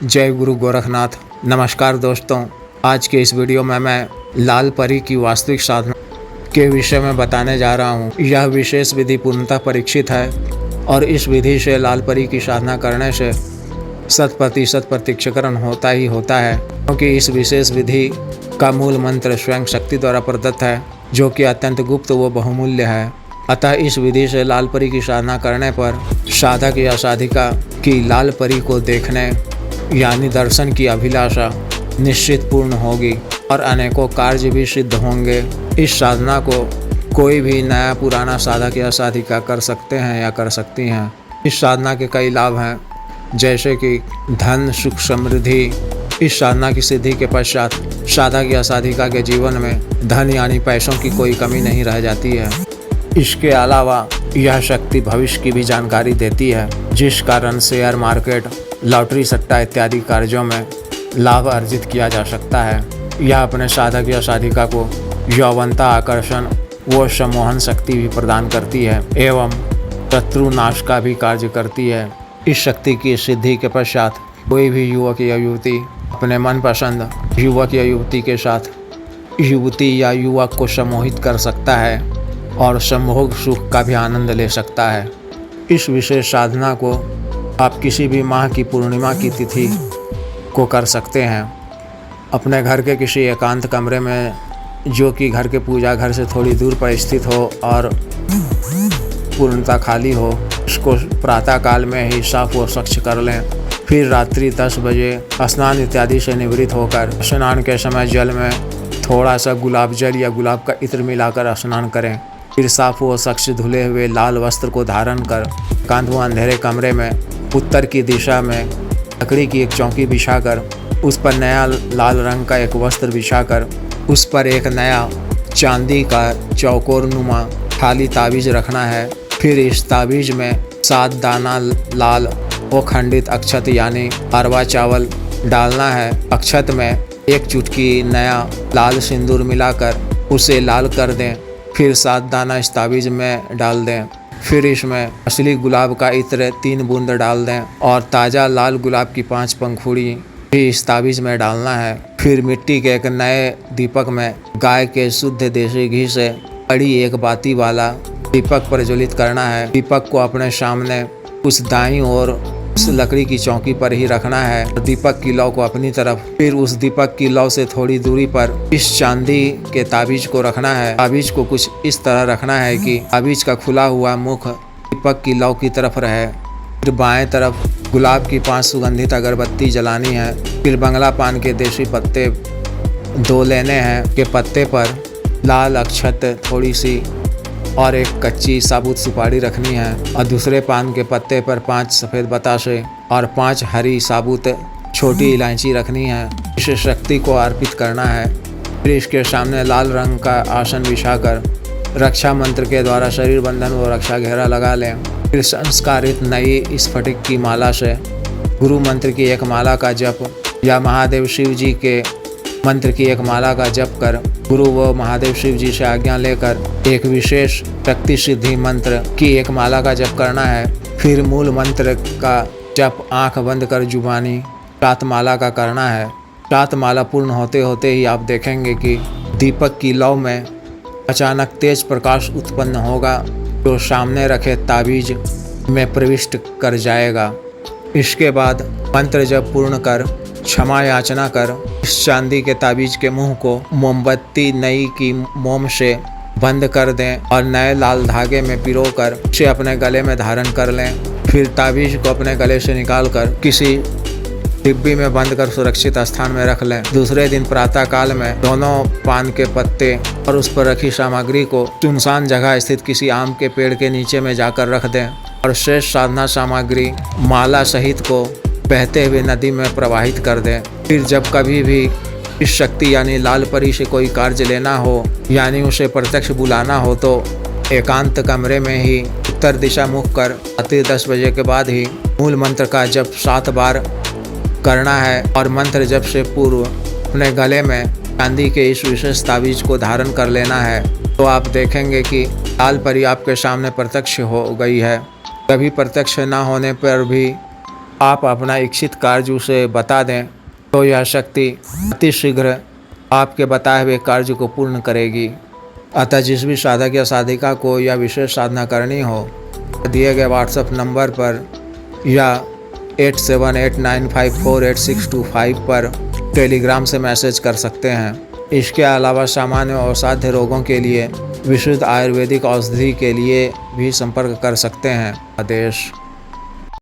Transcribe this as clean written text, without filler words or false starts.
जय गुरु गोरखनाथ। नमस्कार दोस्तों, आज के इस वीडियो में मैं लाल परी की वास्तविक साधना के विषय में बताने जा रहा हूँ। यह विशेष विधि पूर्णतः परीक्षित है और इस विधि से लाल परी की साधना करने से 100% प्रत्यक्षकरण होता ही होता है, क्योंकि इस विशेष विधि का मूल मंत्र स्वयं शक्ति द्वारा प्रदत्त है, जो कि अत्यंत गुप्त व बहुमूल्य है। अतः इस विधि से लाल परी की साधना करने पर साधक या साधिका की लाल परी को देखने यानी दर्शन की अभिलाषा निश्चित पूर्ण होगी और अनेकों कार्य भी सिद्ध होंगे। इस साधना को कोई भी नया पुराना साधक या साधिका कर सकते हैं या कर सकती हैं। इस साधना के कई लाभ हैं, जैसे कि धन, सुख, समृद्धि। इस साधना की सिद्धि के पश्चात साधक या साधिका के जीवन में धन यानी पैसों की कोई कमी नहीं रह जाती है। इसके अलावा यह शक्ति भविष्य की भी जानकारी देती है, जिस कारण शेयर मार्केट, लॉटरी, सट्टा इत्यादि कार्यों में लाभ अर्जित किया जा सकता है। यह अपने साधक या साधिका को यौवनता, आकर्षण व सम्मोहन शक्ति भी प्रदान करती है एवं शत्रु नाश का भी कार्य करती है। इस शक्ति की सिद्धि के पश्चात कोई भी युवक या युवती अपने मनपसंद युवक या युवती के साथ युवती या युवक को सम्मोहित कर सकता है और संभोग सुख का भी आनंद ले सकता है। इस विशेष साधना को आप किसी भी माह की पूर्णिमा की तिथि को कर सकते हैं। अपने घर के किसी एकांत कमरे में, जो कि घर के पूजा घर से थोड़ी दूर पर स्थित हो और पूर्णतः खाली हो, उसको प्रातः काल में ही साफ व स्वच्छ कर लें। फिर रात्रि 10 बजे स्नान इत्यादि से निवृत्त होकर स्नान के समय जल में थोड़ा सा गुलाब जल या गुलाब का इत्र मिलाकर स्नान करें। फिर साफ व स्वच्छ धुले हुए लाल वस्त्र को धारण कर एकांत व अंधेरे कमरे में उत्तर की दिशा में लकड़ी की एक चौकी बिछाकर उस पर नया लाल रंग का एक वस्त्र बिछाकर उस पर एक नया चांदी का चौकोर नुमा खाली ताबीज रखना है। फिर इस ताबीज में 7 दाना लाल व खंडित अक्षत यानी अरवा चावल डालना है। अक्षत में 1 चुटकी नया लाल सिंदूर मिलाकर उसे लाल कर दें। फिर 7 दाना इस ताबीज में डाल दें। फिर इसमें असली गुलाब का इत्र 3 बूंद डाल दें और ताज़ा लाल गुलाब की 5 पंखुड़ी भी इस ताबीज में डालना है। फिर मिट्टी के एक नए दीपक में गाय के शुद्ध देसी घी से बड़ी एक बाती वाला दीपक प्रज्वलित करना है। दीपक को अपने सामने उस दाईं ओर उस लकड़ी की चौकी पर ही रखना है और दीपक की लौ को अपनी तरफ। फिर उस दीपक की लौ से थोड़ी दूरी पर इस चांदी के ताबीज को रखना है। ताबीज को कुछ इस तरह रखना है कि ताबीज का खुला हुआ मुख दीपक की लौ की तरफ रहे। फिर बाएं तरफ गुलाब की 5 सुगंधित अगरबत्ती जलानी है। फिर बंगला पान के देसी पत्ते 2 लेने हैं के पत्ते पर लाल अक्षत थोड़ी सी और एक कच्ची साबुत सुपारी रखनी है और दूसरे पान के पत्ते पर 5 सफ़ेद बतासे और 5 हरी साबुत छोटी इलायची रखनी है। इसे शक्ति को अर्पित करना है। फिर इसके सामने लाल रंग का आसन बिछाकर रक्षा मंत्र के द्वारा शरीर बंधन व रक्षा घेरा लगा लें। फिर संस्कारित नई स्फटिक की माला से गुरु मंत्र की एक माला का जप या महादेव शिव जी के मंत्र की एक माला का जप कर गुरु व महादेव शिव जी से आज्ञा लेकर एक विशेष शक्ति सिद्धि मंत्र की एक माला का जप करना है। फिर मूल मंत्र का जप आंख बंद कर जुबानी 7 माला का करना है। 7 माला पूर्ण होते होते ही आप देखेंगे कि दीपक की लौ में अचानक तेज प्रकाश उत्पन्न होगा, जो सामने रखे ताबीज में प्रविष्ट कर जाएगा। इसके बाद मंत्र जप पूर्ण कर क्षमा याचना कर इस चांदी के ताबीज के मुंह को मोमबत्ती नई की मोम से बंद कर दें और नए लाल धागे में पिरोकर इसे अपने गले में धारण कर लें। फिर ताबीज को अपने गले से निकालकर किसी डिब्बी में बंद कर सुरक्षित स्थान में रख लें। दूसरे दिन प्रातः काल में दोनों पान के पत्ते और उस पर रखी सामग्री को सुनसान जगह स्थित किसी आम के पेड़ के नीचे में जाकर रख दें और शेष साधना सामग्री माला सहित को बहते हुए नदी में प्रवाहित कर दें। फिर जब कभी भी इस शक्ति यानी लाल परी से कोई कार्य लेना हो यानी उसे प्रत्यक्ष बुलाना हो, तो एकांत कमरे में ही उत्तर दिशा मुख कर रात्रि 10 बजे के बाद ही मूल मंत्र का जप 7 बार करना है और मंत्र जप से पूर्व अपने गले में चांदी के इस विशेष ताबीज को धारण कर लेना है। तो आप देखेंगे कि लाल परी आपके सामने प्रत्यक्ष हो गई है। कभी प्रत्यक्ष न होने पर भी आप अपना इच्छित कार्य उसे बता दें तो यह शक्ति अति शीघ्र आपके बताए हुए कार्य को पूर्ण करेगी। अतः जिस भी साधक या साधिका को यह विशेष साधना करनी हो, दिए गए व्हाट्सएप नंबर पर या 8789548625 पर टेलीग्राम से मैसेज कर सकते हैं। इसके अलावा सामान्य और असाध्य रोगों के लिए विशुद्ध आयुर्वेदिक औषधि के लिए भी संपर्क कर सकते हैं। आदेश।